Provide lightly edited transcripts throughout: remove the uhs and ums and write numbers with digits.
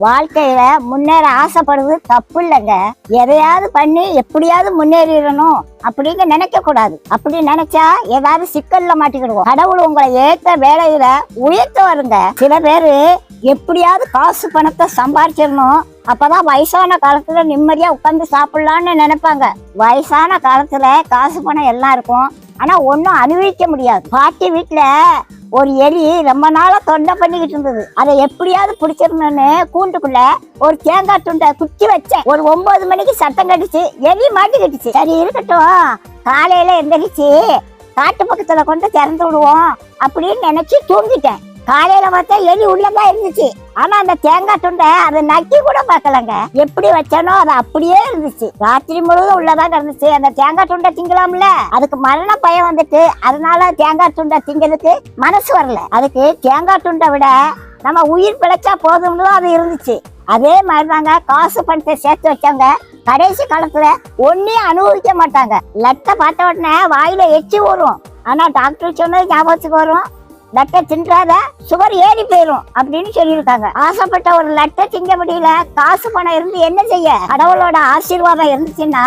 வாழ்க்கையில முன்னேற ஆசைப்படுறது தப்பு இல்லைங்க. எதையாவது பண்ணி எப்படியாவது முன்னேறிடணும் அப்படின்னு நினைக்க கூடாது. அப்படி நினைச்சா ஏதாவது சிக்கல்ல மாட்டிக்கிடுவோம். கடவுள் உங்களை ஏற்ற வேலையில உயர்த்த வருங்க. சில பேரு எப்படியாவது காசு பணத்தை சம்பாதிச்சிடணும், அப்பதான் வயசான காலத்துல நிம்மதியா உட்காந்து சாப்பிடலான்னு நினைப்பாங்க. வயசான காலத்துல காசு பணம் எல்லாம் இருக்கும், ஆனா ஒன்னும் அனுபவிக்க முடியாது. பாட்டி வீட்டுல ஒரு எலி ரொம்ப நாளா தொண்டை பண்ணிக்கிட்டு இருந்தது. அதை எப்படியாவது பிடிச்சிடணும்னு கூண்டுக்குள்ள ஒரு தேங்காய் துண்டை குத்தி வச்சேன். ஒரு 9 மணிக்கு சத்தம் கட்டுச்சு, எலி மாட்டிக்கிட்டுச்சு. சரி இருக்கட்டும், காலையில எந்திரிச்சு காட்டு பக்கத்துல கொண்டு திறந்து விடுவோம் அப்படின்னு நினைச்சு தூங்கிட்டேன். காலையில பார்த்தா எலி உள்ளதான் இருந்துச்சு. ஆனா அந்த தேங்காய் துண்டை அதை நக்கி கூட பார்க்கலங்க. எப்படி வச்சானோ அது அப்படியே இருந்துச்சு. ராத்திரி முழுவதும் உள்ளதான் இருந்துச்சு. அந்த தேங்காய் துண்டை திங்கலாம்ல, அதுக்கு மரண பயம் வந்துட்டு அதனால தேங்காய் துண்டை திங்கிறதுக்கு மனசு வரல. அதுக்கு தேங்காய் துண்டை விட நம்ம உயிர் பிழைச்சா போதும்னு அது இருந்துச்சு. அதே மாதிரிதாங்க காசு பணத்தை சேர்த்து வச்சவங்க கடைசி காலத்துல ஒன்னையும் அனுபவிக்க மாட்டாங்க. லட்டை பார்த்த உடனே வாயில எச்சி ஊறும், ஆனா டாக்டர் சொன்னது ஞாபகத்துக்கு வரும், லட்டை தின்றாத சுகர் ஏறி போயிரும் அப்படின்னு சொல்லியிருக்காங்க. ஆசைப்பட்ட ஒரு லட்டை திங்க முடியல, காசு பணம் இருந்து என்ன செய்ய? கடவுளோட ஆசீர்வாதம் இருந்துச்சுன்னா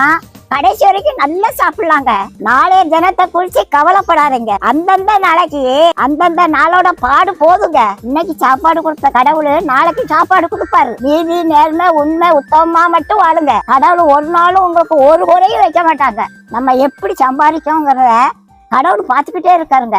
கடைசி வரைக்கும் நல்லா சாப்பிடலாங்க. நாளைய தினத்தை குறிச்சு கவலைப்படாதீங்க. அந்தந்த நாளைக்கு அந்தந்த நாளோட பாடு போதுங்க. இன்னைக்கு சாப்பாடு கொடுத்த கடவுள் நாளைக்கு சாப்பாடு கொடுப்பாரு. நீதி நேர்மை உண்மை உத்தமமா மட்டும் வாழுங்க. கடவுள் ஒரு நாளும் உங்களுக்கு ஒரு குறையும் வைக்க மாட்டாங்க. நம்ம எப்படி சம்பாதிக்கோங்கிறத கடவுள் பார்த்துக்கிட்டே இருக்காருங்க.